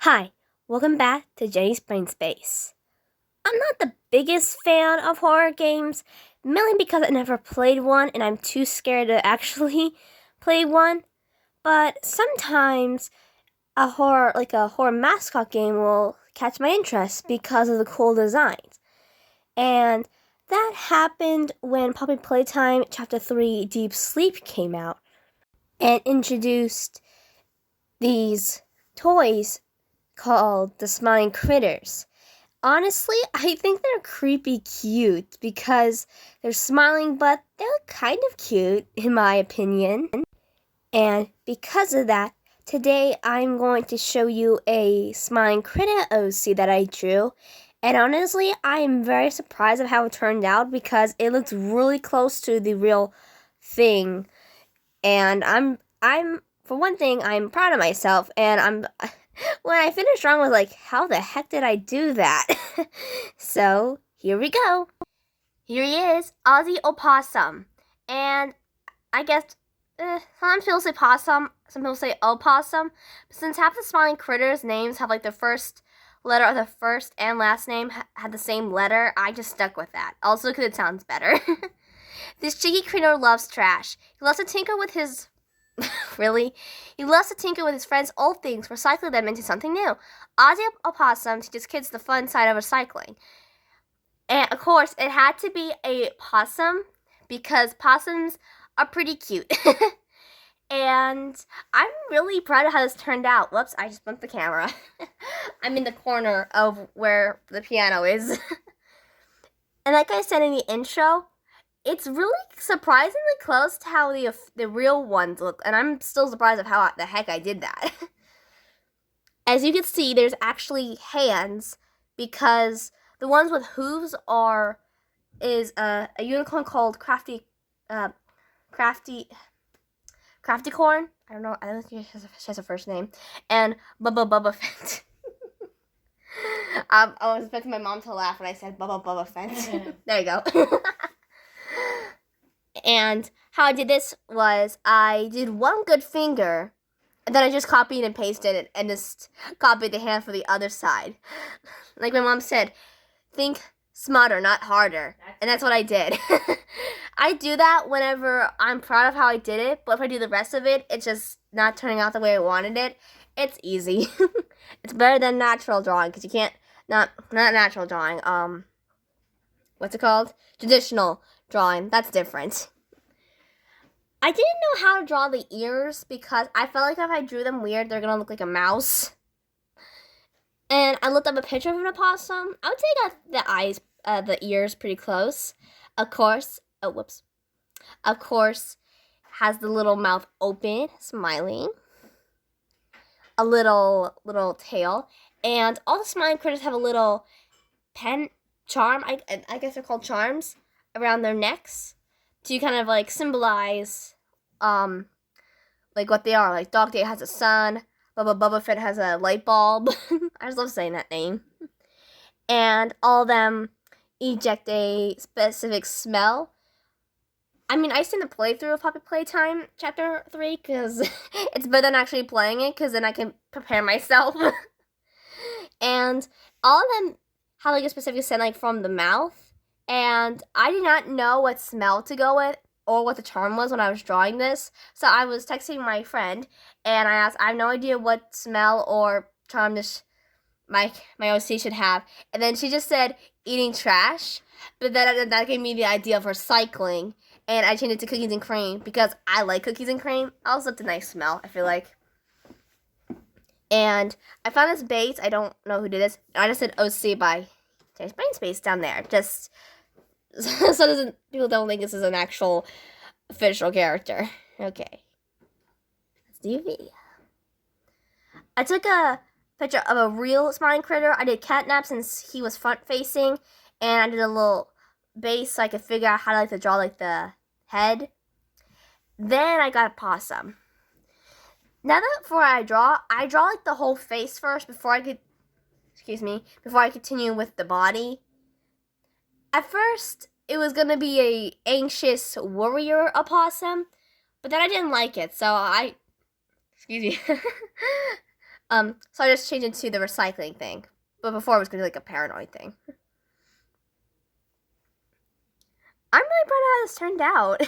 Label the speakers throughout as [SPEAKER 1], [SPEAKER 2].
[SPEAKER 1] Hi, welcome back to Jenny's Brain Space. I'm not the biggest fan of horror games, mainly because I never played one and I'm too scared to actually play one. But sometimes a horror mascot game will catch my interest because of the cool designs. And that happened when Poppy Playtime Chapter 3 Deep Sleep came out and introduced these toys called the Smiling Critters. Honestly, I think they're creepy cute because they're smiling, but they're kind of cute, in my opinion. And because of that, today I'm going to show you a smiling critter OC that I drew. And honestly, I am very surprised of how it turned out because it looks really close to the real thing. And I'm for one thing, I'm proud of myself, and when I finished drawing, I was like, how the heck did I do that? So, here we go. Here he is, Ozzy Opossum. And I guess, some people say possum, some people say opossum. But since half the smiling critters' names have like the first letter of the first and last name had the same letter, I just stuck with that. Also because it sounds better. This cheeky critter loves trash. He loves to tinker with his... Really? He loves to tinker with his friends' old things, recycling them into something new. Ozzy Opossum teaches kids the fun side of recycling. And, of course, it had to be a possum because possums are pretty cute. And I'm really proud of how this turned out. Whoops, I just bumped the camera. I'm in the corner of where the piano is. And like I said in the intro, it's really surprisingly close to how the real ones look, and I'm still surprised of how the heck I did that. As you can see, there's actually hands because the ones with hooves is a unicorn called Crafty Corn. I don't know. I don't think she has a first name. And Bubba Fett. I was expecting my mom to laugh when I said Bubba Fett. There you go. And how I did this was I did one good finger, and then I just copied and pasted it and just copied the hand for the other side. Like my mom said, think smarter, not harder. And that's what I did. I do that whenever I'm proud of how I did it, but if I do the rest of it, it's just not turning out the way I wanted it. It's easy. It's better than natural drawing because you can't, not natural drawing, what's it called? Traditional drawing. That's different. I didn't know how to draw the ears because I felt like if I drew them weird, they're going to look like a mouse. And I looked up a picture of an opossum. I would say I got the ears pretty close. Of course, has the little mouth open, smiling. A little tail. And all the smiling critters have a little charm, I guess they're called charms, around their necks to kind of like symbolize like what they are. Like Dog Day has a sun, Bubba Fett has a light bulb. I just love saying that name. And all of them eject a specific smell. I mean, I seen the playthrough of Poppy Playtime Chapter 3 because it's better than actually playing it because then I can prepare myself. And all of them have like a specific scent like from the mouth. And I did not know what smell to go with or what the charm was when I was drawing this. So I was texting my friend and I asked, I have no idea what smell or charm this my OC should have. And then she just said eating trash. But then that gave me the idea of recycling. And I changed it to cookies and cream because I like cookies and cream. Also, it's a nice smell, I feel like. And I found this base. I don't know who did this. I just said OC by Jenny's Brain Space down there. Just so people don't think this is an actual official character. Okay. Let's do a video. I took a picture of a real smiling critter. I did catnap since he was front facing. And I did a little base so I could figure out how to draw like the head. Then I got a possum. Now that before I draw like the whole face first before I continue with the body. At first, it was gonna be a anxious warrior opossum, but then I didn't like it, so So I just changed it to the recycling thing. But before it was gonna be like a paranoid thing. I'm really proud of how this turned out.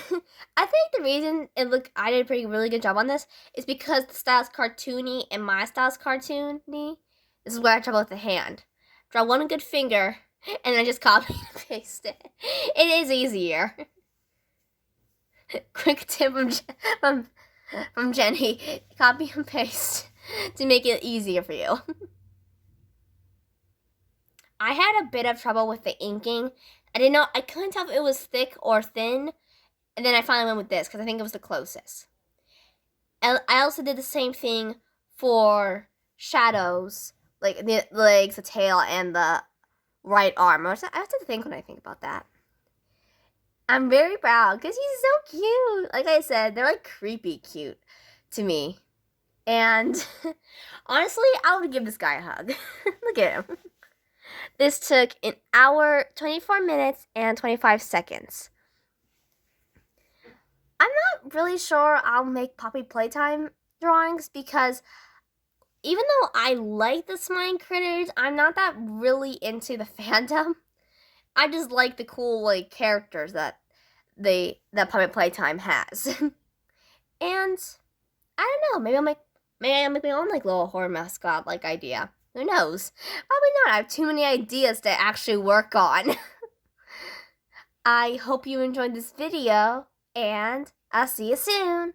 [SPEAKER 1] I think the reason I did a pretty really good job on this is because the style's cartoony and my style's cartoony. This is where I trouble with the hand. Draw one good finger and then just copy and paste it. It is easier. Quick tip from Jenny: copy and paste to make it easier for you. I had a bit of trouble with the inking. I couldn't tell if it was thick or thin, and then I finally went with this because I think it was the closest. And I also did the same thing for shadows, like the legs, the tail, and the right arm. I have to think when I think about that. I'm very proud because he's so cute. Like I said, they're like creepy cute to me. And honestly, I would give this guy a hug. Look at him. This took an hour, 24 minutes, and 25 seconds. I'm not really sure I'll make Poppy Playtime drawings because even though I like the smiling critters, I'm not that really into the fandom. I just like the cool like characters that Poppy Playtime has. And I don't know, maybe I'll make my own like little horror mascot like idea. Who knows? Probably not. I have too many ideas to actually work on. I hope you enjoyed this video, and I'll see you soon.